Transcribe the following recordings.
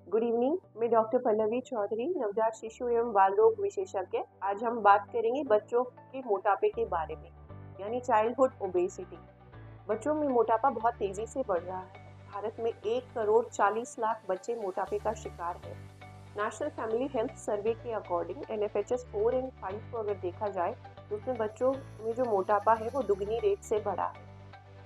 Good evening. मैं doctor Pallavi Chaudhary, नवजात शिशु एवं बाल रोग विशेषज्ञ। आज हम बात करेंगे बच्चों के मोटापे के बारे में, यानी चाइल्डहुड ओबेसिटी। बच्चों में मोटापा बहुत तेजी से बढ़ रहा है। भारत में 1,40,00,000 बच्चे मोटापे का शिकार है। नेशनल फैमिली हेल्थ सर्वे के अकॉर्डिंग NFHS 4 एंड 5 को अगर देखा जाए तो उसमें बच्चों में जो मोटापा है वो दुगनी रेट से बढ़ा है।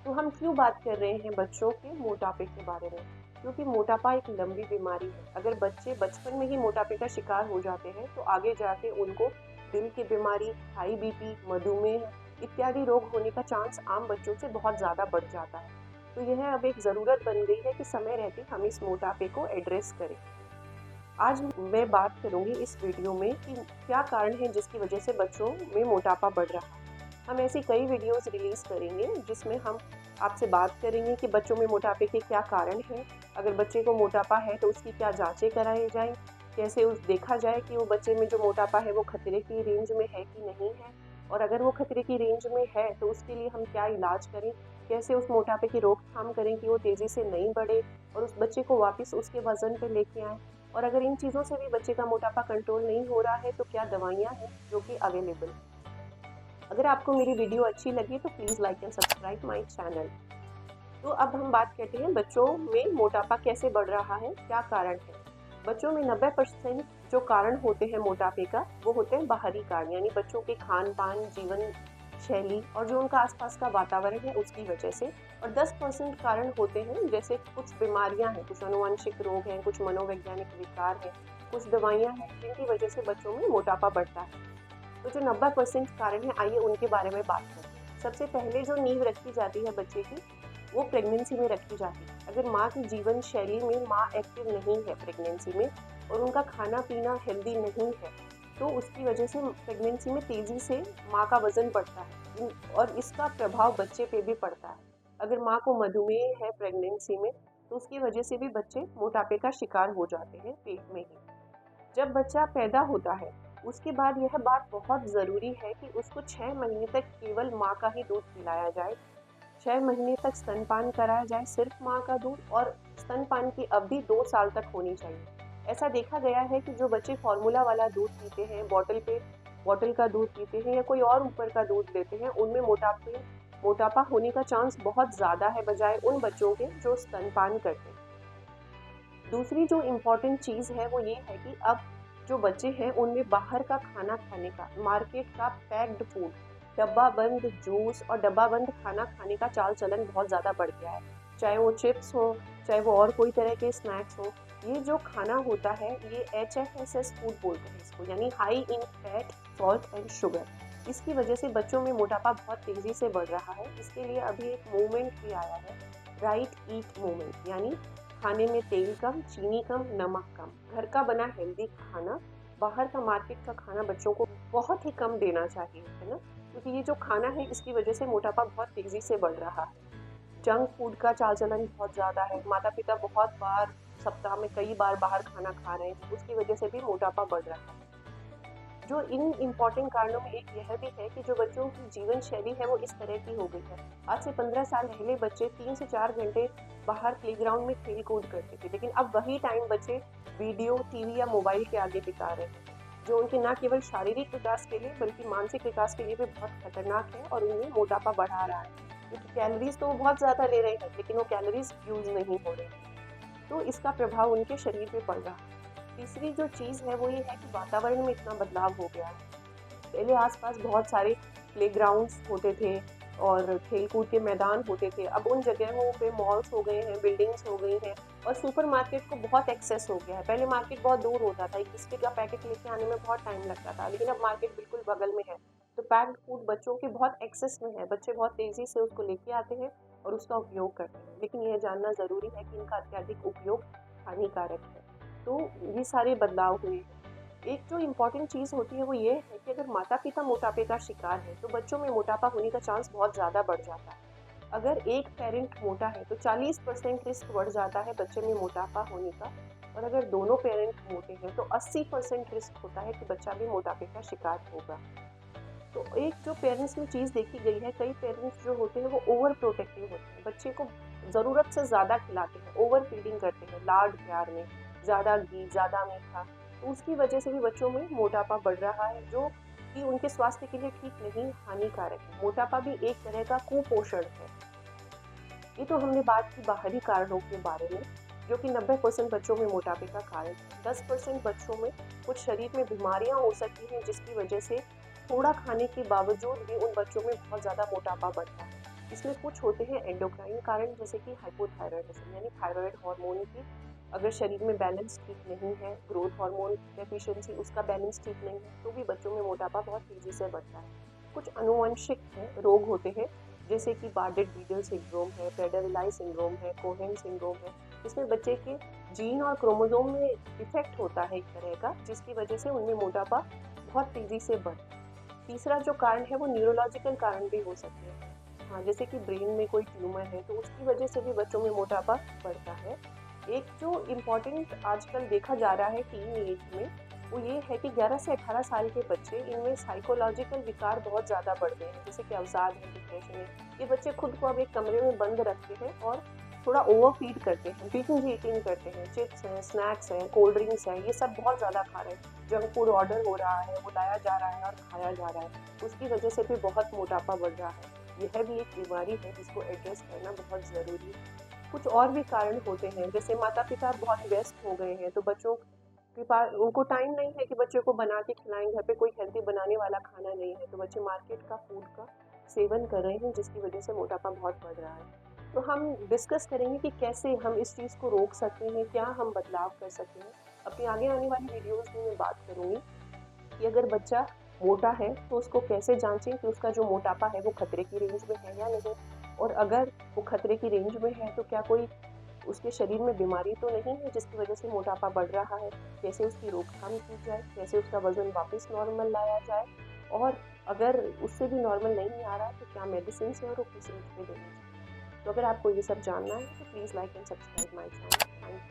तो हम क्यों बात कर रहे हैं बच्चों के मोटापे के बारे में? क्योंकि मोटापा एक लंबी बीमारी है। अगर बच्चे बचपन में ही मोटापे का शिकार हो जाते हैं तो आगे जाके उनको दिल की बीमारी, हाई बीपी, मधुमेह इत्यादि रोग होने का चांस आम बच्चों से बहुत ज़्यादा बढ़ जाता है। तो यह अब एक ज़रूरत बन गई है कि समय रहते हम इस मोटापे को एड्रेस करें। आज मैं बात करूंगी इस वीडियो में कि क्या कारण है जिसकी वजह से बच्चों में मोटापा बढ़ रहा है। हम ऐसी कई वीडियोस रिलीज करेंगे जिसमें हम आपसे बात करेंगे कि बच्चों में मोटापे के क्या कारण हैं, अगर बच्चे को मोटापा है तो उसकी क्या जांचें कराई जाए, कैसे उस देखा जाए कि वो बच्चे में जो मोटापा है वो खतरे की रेंज में है कि नहीं है, और अगर वो खतरे की रेंज में है तो उसके लिए हम क्या इलाज करें, कैसे उस मोटापे की रोकथाम करें कि वो तेज़ी से नहीं बढ़े और उस बच्चे को वापस उसके वजन पे लेके आए। और अगर इन चीज़ों से भी बच्चे का मोटापा कंट्रोल नहीं हो रहा है तो क्या दवाइयाँ हैं जो कि अवेलेबल हैं। अगर आपको मेरी वीडियो अच्छी लगी तो please like and subscribe my channel. तो अब हम बात करते हैं बच्चों में मोटापा कैसे बढ़ रहा है, क्या कारण है। बच्चों में 90% जो कारण होते हैं मोटापे का वो होते हैं बाहरी कारण, यानी बच्चों के खान पान, जीवन शैली और जो उनका आसपास का वातावरण है उसकी वजह से। और 10% कारण होते हैं, जैसे कुछ बीमारियां हैं, कुछ आनुवंशिक रोग हैं, कुछ मनोवैज्ञानिक विकार हैं, कुछ दवाइयां हैं जिनकी वजह से बच्चों में मोटापा बढ़ता है। तो जो 90% कारण है, आइए उनके बारे में बात करते हैं। सबसे पहले जो नींव रखी जाती है बच्चे की वो प्रेगनेंसी में रखी जाती है। अगर माँ की जीवन शैली में माँ एक्टिव नहीं है प्रेगनेंसी में और उनका खाना पीना हेल्दी नहीं है तो उसकी वजह से प्रेगनेंसी में तेजी से माँ का वजन बढ़ता है और इसका प्रभाव बच्चे पे भी पड़ता है। अगर माँ को मधुमेह है प्रेगनेंसी में तो उसकी वजह से भी बच्चे मोटापे का शिकार हो जाते हैं पेट में ही। जब बच्चा पैदा होता है उसके बाद यह बात बहुत ज़रूरी है कि उसको 6 महीने तक केवल माँ का ही दूध पिलाया जाए। 6 महीने तक स्तनपान कराया जाए, सिर्फ माँ का दूध, और स्तनपान की अवधि 2 साल तक होनी चाहिए। ऐसा देखा गया है कि जो बच्चे फॉर्मूला वाला दूध पीते हैं, बॉटल का दूध पीते हैं या कोई और ऊपर का दूध लेते हैं, उनमें मोटापा होने का चांस बहुत ज़्यादा है बजाय उन बच्चों के जो स्तनपान करते हैं। दूसरी जो इम्पोर्टेंट चीज़ है वो ये है कि अब जो बच्चे हैं उनमें बाहर का खाना खाने का, मार्केट का पैक्ड फूड, डब्बा बंद जूस और डब्बा बंद खाना खाने का चाल चलन बहुत ज़्यादा बढ़ गया है। चाहे वो चिप्स हो, चाहे वो और कोई तरह के स्नैक्स हो, ये जो खाना होता है ये HFSS फूड बोलते हैं इसको, यानी high in fat, salt and sugar. इसकी वजह से बच्चों में मोटापा बहुत तेज़ी से बढ़ रहा है। इसके लिए अभी एक मूवमेंट भी आया है, राइट ईट मूवमेंट, यानी खाने में तेल कम, चीनी कम, नमक कम, घर का बना हेल्दी खाना, बाहर का मार्केट का खाना बच्चों को बहुत ही कम देना चाहिए, है ना। क्योंकि ये जो खाना है इसकी वजह से मोटापा बहुत तेज़ी से बढ़ रहा है। जंक फूड का चाल चलन बहुत ज़्यादा है। माता पिता बहुत बार, सप्ताह में कई बार बाहर खाना खा रहे हैं, उसकी वजह से भी मोटापा बढ़ रहा है। जो इन इम्पॉर्टेंट कारणों में एक यह भी है कि जो बच्चों की जीवन शैली है वो इस तरह की हो गई है। आज से 15 साल पहले बच्चे 3 से 4 घंटे बाहर प्लेग्राउंड में खेल कूद करते थे, लेकिन अब वही टाइम बच्चे वीडियो, टीवी या मोबाइल के आगे बिता रहे हैं, जो उनके न केवल शारीरिक विकास के लिए बल्कि मानसिक विकास के लिए भी बहुत खतरनाक है और उन्हें मोटापा बढ़ा रहा है। क्योंकि कैलोरीज तो वो बहुत ज़्यादा ले रहे हैं लेकिन वो कैलोरीज यूज नहीं हो रहे हैं, तो इसका प्रभाव उनके शरीर पे पड़ रहा है। तीसरी जो चीज़ है वो ये है कि वातावरण में इतना बदलाव हो गया है। पहले आसपास बहुत सारे प्लेग्राउंड्स होते थे और खेल-कूद के मैदान होते थे। अब उन जगहों पे मॉल्स हो गए हैं, बिल्डिंग्स हो गई हैं और सुपरमार्केट को बहुत एक्सेस हो गया है। पहले मार्केट बहुत दूर होता था, एक बिस्किट का पैकेट लेके आने में बहुत टाइम लगता था, लेकिन अब मार्केट बिल्कुल बगल में है। तो पैक्ड फूड बच्चों के बहुत एक्सेस में है, बच्चे बहुत तेज़ी से उसको लेके आते हैं और उसका उपयोग करते हैं। लेकिन यह जानना ज़रूरी है कि इनका अत्यधिक उपयोग हानिकारक है। तो ये सारे बदलाव हुए हैं। एक जो इम्पॉर्टेंट चीज़ होती है वो ये है कि अगर माता-पिता मोटापे का शिकार है तो बच्चों में मोटापा होने का चांस बहुत ज़्यादा बढ़ जाता है। अगर एक पेरेंट मोटा है तो 40% रिस्क बढ़ जाता है बच्चे में मोटापा होने का, और अगर दोनों पेरेंट मोटे हैं तो 80% रिस्क होता है कि बच्चा भी मोटापे का शिकार होगा। तो एक जो पेरेंट्स में चीज़ देखी गई है, कई पेरेंट्स जो होते हैं वो ओवर प्रोटेक्टिव होते हैं, बच्चे को ज़रूरत से ज़्यादा खिलाते हैं, ओवर फीडिंग करते हैं लाड प्यार में, ज़्यादा घी, ज़्यादा मीठा, तो उसकी वजह से भी बच्चों में मोटापा बढ़ रहा है, जो कि उनके स्वास्थ्य के लिए ठीक नहीं, हानिकारक है। मोटापा भी एक तरह का कुपोषण है। ये तो हमने बात की बाहरी कारणों के बारे में, जो कि 90% बच्चों में मोटापे का कारण है। 10% बच्चों में कुछ शरीर में बीमारियां हो सकती हैं, जिसकी वजह से थोड़ा खाने के बावजूद भी उन बच्चों में बहुत ज़्यादा मोटापा बढ़ता है। इसमें कुछ होते हैं एंडोक्राइन कारण, जैसे कि हाइपोथायराइडिज्म यानी थायराइड हार्मोन की अगर शरीर में बैलेंस ठीक नहीं है, ग्रोथ हार्मोन डेफिशिएंसी उसका बैलेंस ठीक नहीं है, तो भी बच्चों में मोटापा बहुत तेज़ी से बढ़ता है। कुछ आनुवंशिक रोग होते हैं, जैसे कि बार्डेट-वीडल सिंड्रोम है, प्रेडर-विलाय सिंड्रोम है, कोहेन सिंड्रोम है। इसमें बच्चे के जीन और क्रोमोसोम में डिफेक्ट होता है एक तरह का, जिसकी वजह से उनमें मोटापा बहुत तेज़ी से बढ़ता है। तीसरा जो कारण है वो न्यूरोलॉजिकल कारण भी हो सकते हैं। हाँ, जैसे कि ब्रेन में कोई ट्यूमर है तो उसकी वजह से भी बच्चों में मोटापा बढ़ता है। एक जो इम्पोर्टेंट आजकल देखा जा रहा है टीन एज में, वो ये है कि 11 से 18 साल के बच्चे, इनमें साइकोलॉजिकल विकार बहुत ज़्यादा बढ़ गए हैं, जैसे कि अवसाद है, डिप्रेशन है। ये बच्चे खुद को अब एक कमरे में बंद रखते हैं और थोड़ा ओवर फीड करते हैं, बिंज ईटिंग करते हैं, चिप्स हैं, स्नैक्स हैं, कोल्ड ड्रिंक्स हैं, ये सब बहुत ज़्यादा खा रहे हैं। जंक फूड ऑर्डर हो रहा है, वो लाया जा रहा है और खाया जा रहा है। उसकी वजह से भी बहुत मोटापा बढ़ रहा है। यह भी एक बीमारी है जिसको एड्रेस करना बहुत ज़रूरी है। कुछ और भी कारण होते हैं, जैसे माता-पिता बहुत व्यस्त हो गए हैं, तो बच्चों के पास उनको टाइम नहीं है कि बच्चे को बना के खिलाएं, घर पे कोई हेल्दी बनाने वाला खाना नहीं है, तो बच्चे मार्केट का फूड का सेवन कर रहे हैं, जिसकी वजह से मोटापा बहुत बढ़ रहा है। तो हम डिस्कस करेंगे कि कैसे हम इस चीज़ को रोक सकते हैं, क्या हम बदलाव कर सकते हैं। अपनी आगे आने वाली वीडियोज़ में मैं बात करूँगी कि अगर बच्चा मोटा है तो उसको कैसे जांचें कि उसका जो मोटापा है वो खतरे की रेंज में है या नहीं, और अगर वो खतरे की रेंज में है तो क्या कोई उसके शरीर में बीमारी तो नहीं है जिसकी वजह से मोटापा बढ़ रहा है, कैसे उसकी रोकथाम की जाए, कैसे उसका वजन वापस नॉर्मल लाया जाए, और अगर उससे भी नॉर्मल नहीं आ रहा तो क्या मेडिसिन है और वो किस एज पे देनी चाहिए। तो अगर आपको ये सब जानना है तो please like and subscribe my channel. Thank you.